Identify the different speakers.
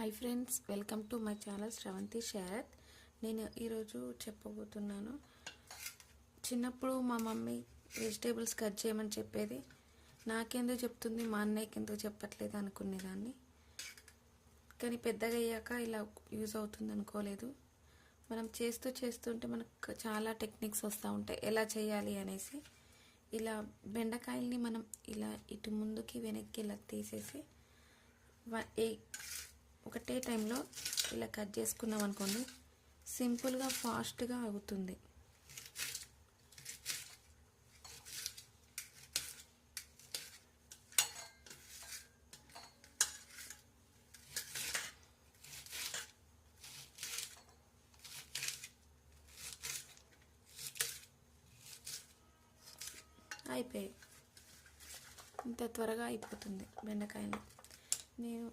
Speaker 1: Hi friends, welcome to my channel Sravanthi Sarath. నేను ఈరోజు చెప్పబోతున్నాను. చిన్నప్పుడు మా మమ్మీ వెజిటేబుల్స్ కట్ చేయమని చెప్పేది. నాకెందుకు చెప్తుంది, మా అన్నయ్యకి ఎందుకు చెప్పట్లేదు అనుకునేదాన్ని. కానీ పెద్దగా అయ్యాక ఇలా యూజ్ అవుతుంది అనుకోలేదు. మనం చేస్తుంటే మనకు చాలా టెక్నిక్స్ వస్తూ ఉంటాయి ఎలా చేయాలి అనేసి. ఇలా బెండకాయల్ని మనం ఇలా ఇటు ముందుకి వెనక్కి ఇలా తీసేసి ఒకటే టైంలో ఇలా కట్ చేసుకున్నాం అనుకోండి, సింపుల్గా ఫాస్ట్గా అవుతుంది. అయిపోయాయి, ఇంత త్వరగా అయిపోతుంది బెండకాయలు. నేను